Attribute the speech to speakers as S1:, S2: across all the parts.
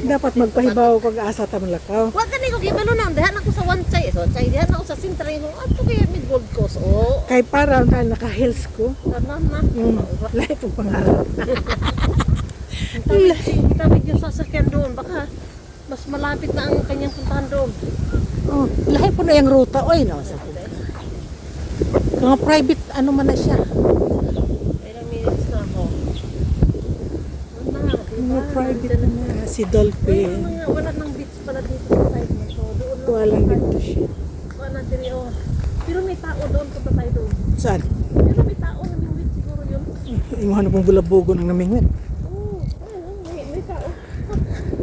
S1: Dapat magpahibaw kag asa ta malakaw.
S2: Wa gani ko gibalo na diha na ko sa one chay. So chay diha na ko sa sintra ko. Ato kay mid gold coast. Oh.
S1: Kay para na naka-heels ko.
S2: Tanan na.
S1: Lahi po pangarap.
S2: Tabi yung sasakyan doon. Baka mas malapit na ang kanyang puntahan doon.
S1: Oh, lahi po na yung ruta. Oy, no. Mga private ano man na siya.
S2: Ilang minutes na ako.
S1: Mga private na si Dolphin.
S2: Wala nang beach pala dito sa side mo. So doon lang.
S1: Walang dito siya.
S2: Wala diri oh. Pero may tao doon punta tayo doon.
S1: Saan?
S2: Pero may tao na may beach siguro yun.
S1: Imuha na pong bulabogo ng namingwit.
S2: Oo, may tao.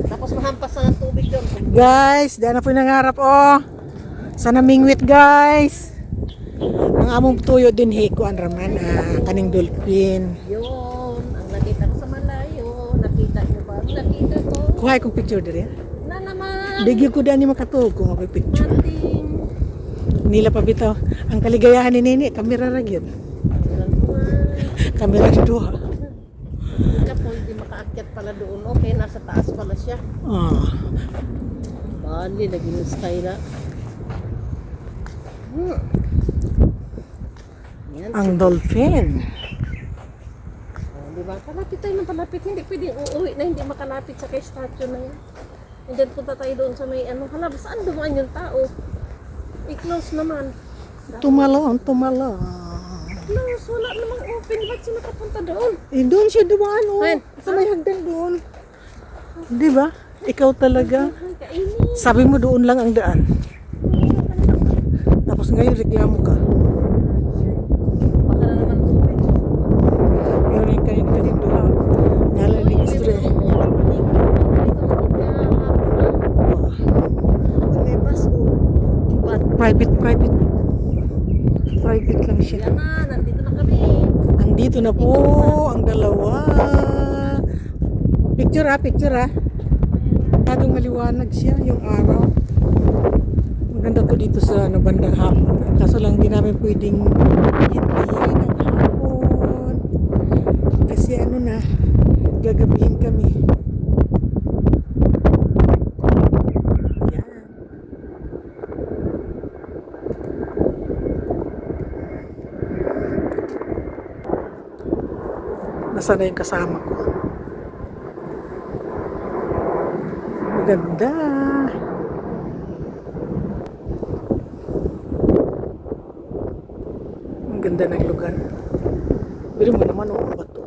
S2: Tapos mahampas na ng tubig doon.
S1: Guys, dahil na po yung nangarap, oh. Sa namingwit, guys. Ang among tuyo din, hikuan raman, kaning Dolphin.
S2: Yun, ang nakita ko sa malayo. Nakita niyo ba? Nakita ko.
S1: Kuhay kong picture din.
S2: Na naman.
S1: Bigyan ko daan ni makatuog kung ako'y picture.
S2: Nating.
S1: Nila pa bitaw. Ang kaligayahan ni Nini, kamera ra gyud. Kamera ni duha.
S2: Hindi ka po, hindi makaakyat pala doon. Okay, nasa taas pala siya.
S1: Ah,
S2: Bali, naging sky na. Yan.
S1: ang Dolphin.
S2: Di ba? Palapit tayo ng palapit. Hindi pwedeng uuwi na hindi makalapit sa kay statue na yan. And then punta tayo doon sa may ano. Hala, saan dumaan yung tao? I-close naman.
S1: Tumalon, tumalon.
S2: Close, wala namang open. Ba't siya nakapunta doon?
S1: Eh, doon siya dumaan, oh.
S2: Ayun.
S1: Sa may hagdan doon. Di ba? Ikaw talaga.
S2: Ay, kainin.
S1: Sabi mo doon lang ang daan. Tapos ngayon reklamo ka.
S2: Baka na naman tubig.
S1: Yun yung kanin doha. Nalalig istre.
S2: May bus, oh.
S1: Private lang siya.
S2: Yan na, nandito na kami.
S1: Andito na po ang dalawa. Picture ha. Masyadong maliwanag siya yung araw. Maganda po dito sa bandang hapon. Kaso lang di namin pwedeng hindi ng hapon. Kasi ano na, gagabihin kami. Yan. Nasaan na yung kasama ko? Maganda. Ang ganda ng lugar. Pero mo naman ang bato.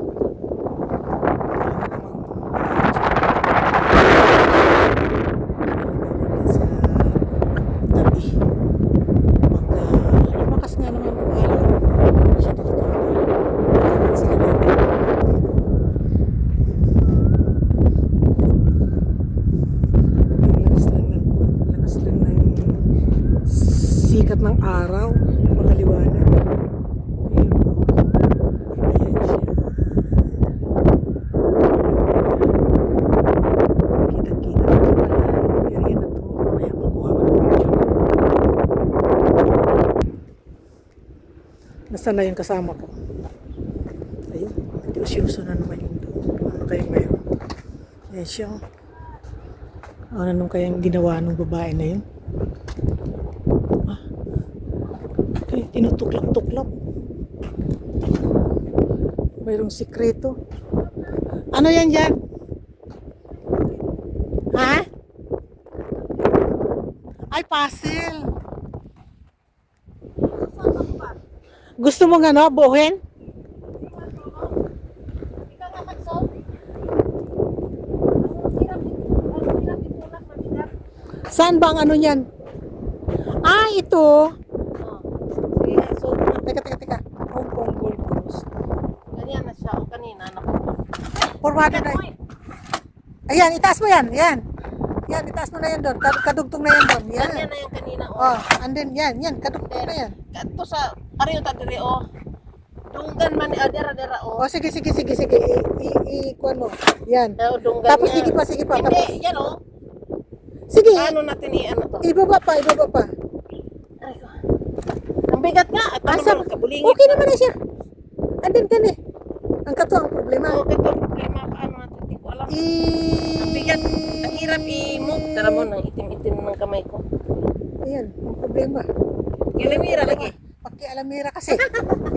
S1: Sa tabi. Pagka lumakas nga naman ang araw, siya delikado. Sila natin. Lakas lang ng sikat ng araw, makaliwanag. Ayun po. Ayan siya. Kitang-kita na ito pala. Area na to. Mamaya pagkuha ko ng picture. Nasaan na yung kasama ko? Ayun. Usyoso na naman yung doon. Ano kayong mayroon? Ayan siya. Ano nung kayang ginawa ng babae na yun? Ah, okay, tinutuklap-tuklap. Mayroong sikreto. Ano yan dyan? Ha? Ay, puzzle. Gusto mo nga no, buhin?
S2: Ikaw nga mag-solve. Ang hirap itulak mabigat.
S1: Saan ba ang ano yan? Ah, ito.
S2: Sige, solve na.
S1: Teka. Hong Kong Gold Coast.
S2: Ganyan na siya. O kanina, napunta.
S1: Forwarded na. Ayan, itaas mo yan. Yan. Yan, itaas mo na yan doon. Kadugtong na yan doon. Yan.
S2: Ganyan na yung kanina.
S1: Oh, and then yan. Kadugtong na yan.
S2: Kato sa, ariyo ta diri o. Dunggan man, dera, o.
S1: Oh, sige. I-kuan mo. Yan.
S2: Dunggan
S1: Tapos
S2: niya.
S1: sige pa.
S2: Hindi,
S1: Tapos,
S2: yan o.
S1: sige.
S2: Paano natin i-ano to?
S1: Ibaba pa.
S2: Ay, ko. Ang bigat nga. At ano
S1: Asa?
S2: naman, kabulingit.
S1: Okay naman na siya. And then, ang kato ang problema.
S2: Oo, ito problema. Paano natin? Hindi ko alam. Ang bigat. Ang hirap hirap i-move. Tara mo, nang itim-itim ng kamay ko.
S1: Ayan, ang problema.
S2: Kilimira lagi.
S1: Pakialamira kasi.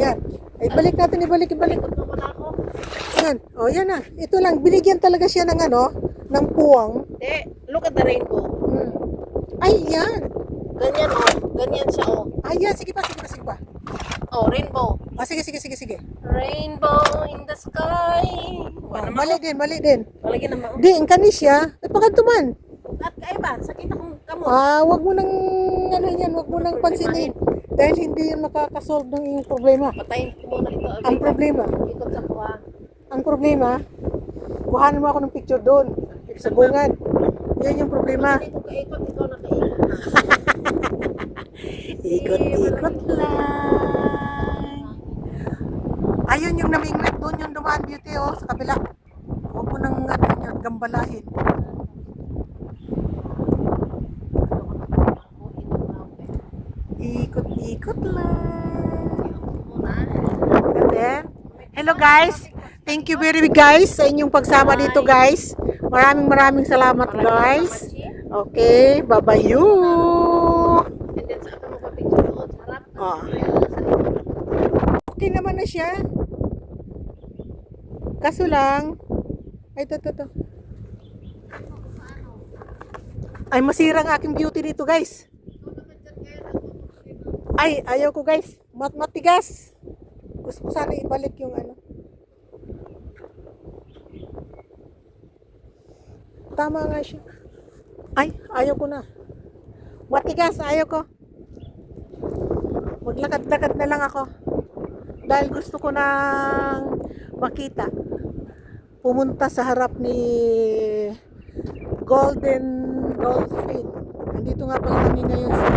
S1: Yan. Ay, balik natin, ibalik.
S2: Ikot naman ako.
S1: Yan. O, yan na. Ito lang, binigyan talaga siya ng ano, ng puwang.
S2: Look at the rainbow.
S1: Hmm. Ay, yan.
S2: Ganyan ganyan siya
S1: Ay, yan. Sige pa.
S2: Rainbow.
S1: Sige.
S2: Rainbow in the sky.
S1: Oh, mali din.
S2: Malagyan naman.
S1: Di, ang kanis siya. Ay, pakantuman.
S2: At kaiba, sakit akong kamot.
S1: Wag mo nang, wag mo nang pansinin. Dahil hindi yan makakasolve ng iyong problema.
S2: Patayin ko muna ito.
S1: Ang problema,
S2: Ikot sa kuha.
S1: kuhanin mo ako ng picture doon. Sa bungad. Yan yung problema.
S2: Hindi ko kaikot, ikaw nakaikot.
S1: Ikot lang. Ayun yung namingwit doon yung dumaan beauty sa kabila. Huwag mo nang gambalahin. Ikot lang. And then, hello guys. Thank you very much guys sa inyong pagsama dito guys. Maraming salamat guys. Okay, bye-bye you.
S2: And then sa ako magpa-picture doon sa harap.
S1: Okay naman na siya. Kaso lang, ay to. Ay masira ang aking beauty dito guys. Ay, ayaw ko guys. Matigas. Gusto ko sana ibalik yung ano. Tama nga siya. Ay, ayaw ko na. Matigas, ayaw ko. Maglakad-lakad na lang ako. Dahil gusto ko nang makita. Pumunta sa harap ni Golden Dolphin. Nandito nga pala kami ngayon sa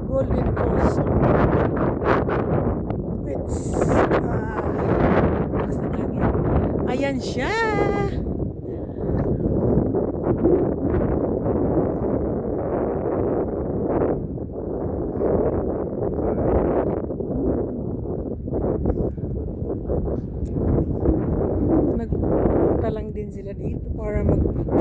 S1: Golden Coast. Ayan siya. Nagpunta lang din sila dito para mag-tour.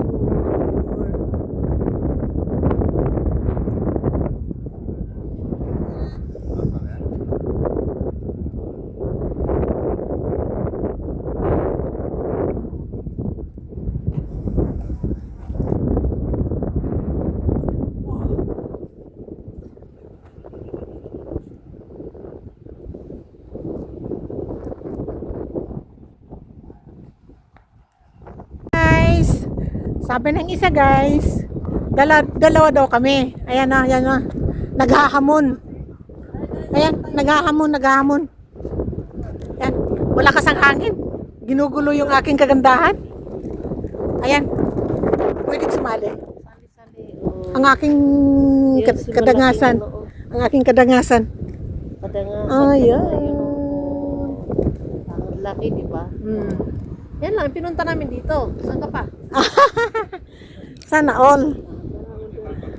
S1: Sabi ng isa guys, dalawa daw kami. Ayan na. Naghahamon. Ayan, naghahamon. Ayan, wala kasang hangin. Ginugulo yung aking kagandahan. Ayan, pwede sumali. Ang aking kadangasan. Ang aking kadangasan. Ayan.
S2: Ang laki, di ba? Yan lang, pinunta namin dito. Saan ka pa?
S1: Sana all.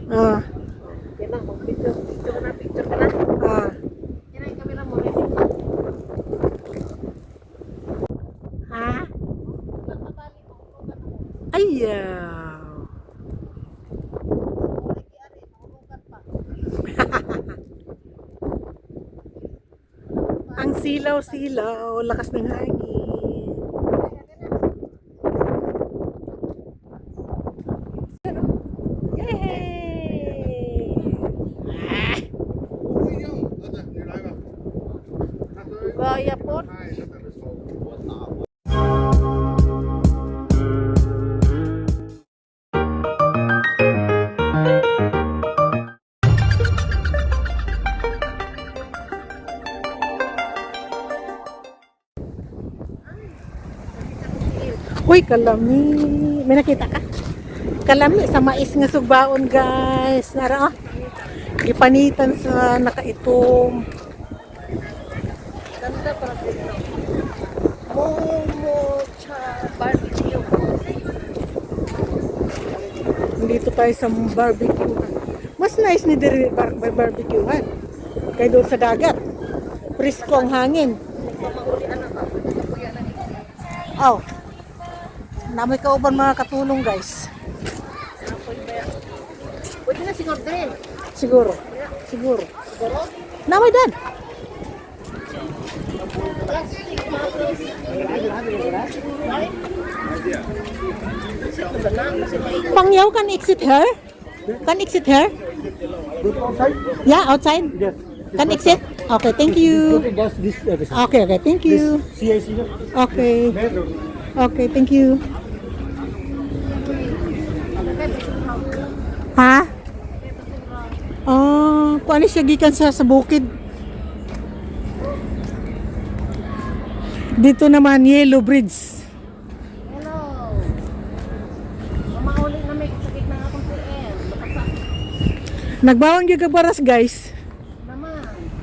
S2: Yan lang, mag-picture. Picture ka na. Yan ang kamera mo.
S1: Ayaw. Ang silaw, lakas ng hangin.
S2: Gaya po.
S1: Uy, kalami. May nakita ka? Kalami sa mais nga sugbaon, guys. Nara, gipanitan sa nakaitom.
S2: Ganda para dito. Momo cha barbecue.
S1: Dito tayo sa barbecue. Mas nice ni diri barbecuehan. Kaya doon sa dagat. Presko ang hangin.
S2: Pamaulian na ka. Kuya na ni.
S1: Oh. Namoy kauban mga katulong guys.
S2: Pwede na siguro din.
S1: Siguro. Siguro.
S2: Siguro?
S1: Namoy dan.
S2: Plastic bottles.
S1: Pangyaw can exit here? Can exit here? Yeah, outside?
S3: Yes.
S1: Can exit? Okay, thank you.
S3: That's this.
S1: Okay, okay, thank you.
S3: CIC.
S1: Okay. Okay, thank you. Ha? Oh, kung ano siya gikan sa bukid. Dito naman, Yellow Bridge.
S2: Hello. Mamauli na may sakit na akong TM. Napasa
S1: Nagbawang yung kabaras, guys.
S2: naman.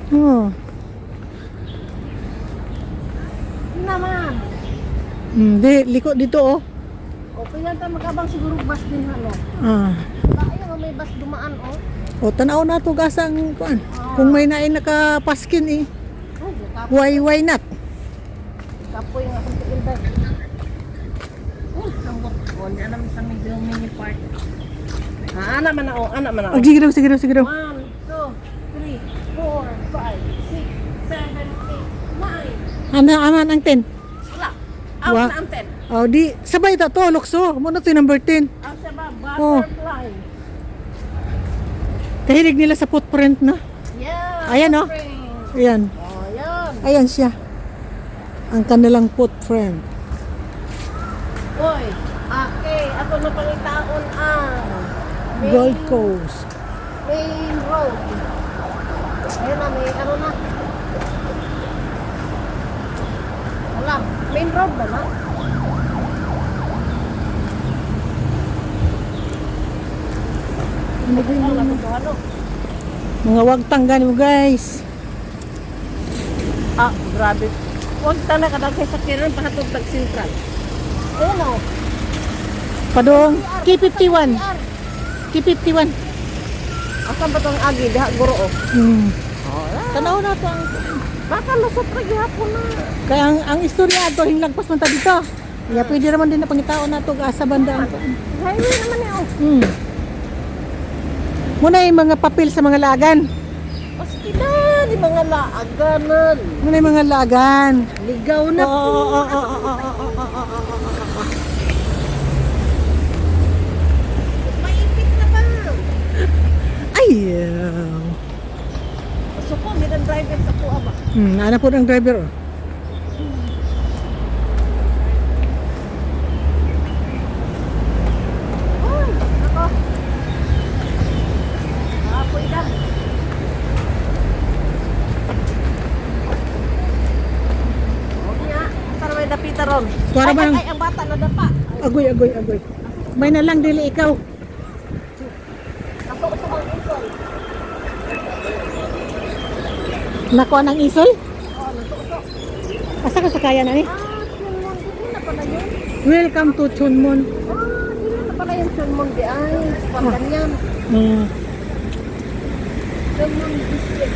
S1: Oh.
S2: Naman.
S1: Liko dito, oh.
S2: Okay yan tayo magabang siguro bus din ano.
S1: Ah.
S2: Ayun, may bus dumaan oh.
S1: O, tanaw na to gasang kuan. Kung may nain nakapaskin eh.
S2: Oh, kapoy.
S1: Why not?
S2: Kapoy nga akong TM tayo. Oh, sambot ko. Hindi alam sa medyo mini park. Anak man ako, anak man ako.
S1: Oh, sige daw, sige daw, sige daw.
S2: 1, 2, 3, 4, 5, 6, 7, 8, 9.
S1: Aman ang 10.
S2: Wala. Out
S1: Wa-
S2: na ang 10.
S1: Oh, di sabay ta to, lukso. Muna to yung number 10.
S2: Out sa ba?
S1: Oh.
S2: Butterfly.
S1: Kahilig nila sa footprint na.
S2: Yeah.
S1: Ayan, oh.
S2: spring.
S1: Ayan.
S2: Oh, yan.
S1: Ayan siya. Ang kanilang footprint.
S2: Uy, okay. Ako na pangitaon ang
S1: Gold Coast.
S2: main road. Ayun na, may ano na. Wala. Main road ba na? Wala mo to, ano?
S1: Mga wag tanggan mo, guys.
S2: Ah, grabe. Huwag tana ka daw kay sakiran pahatog tag sentral. Ayun o.
S1: Padong K51. K51.
S2: Asan ba itong agi? Diha guro o.
S1: Tanaw na to ang
S2: Baka lusot na gihapon na.
S1: kaya ang istorya ato hinlagpas man ta dito. Ya pwede naman din na pangitaon nato asa banda ang
S2: Highway naman eh o.
S1: Muna yung mga papel sa mga lagan.
S2: Maski na, di mga laaganan.
S1: Muna yung mga lagan.
S2: Ligaw na po. Maipit na ba?
S1: Ay.
S2: So ko, may driver sa kuha ba?
S1: Ano po ang driver? Oh.
S2: Uy, ako. Apoy na. O niya, para may dapita ron.
S1: Para ba
S2: Ay, ang bata na dapa.
S1: Agoy, agoy, agoy. May na lang dili ikaw.
S2: Ako sa mga isol.
S1: Nakuha ng isol?
S2: Oo, natuto.
S1: Asa ka sa kaya na eh?
S2: Chunmon, hindi na pala yun.
S1: Welcome to Chunmon.
S2: Hindi na pala yung Chunmon di ay. Pangganyan.
S1: Mm.
S2: Chunmon district.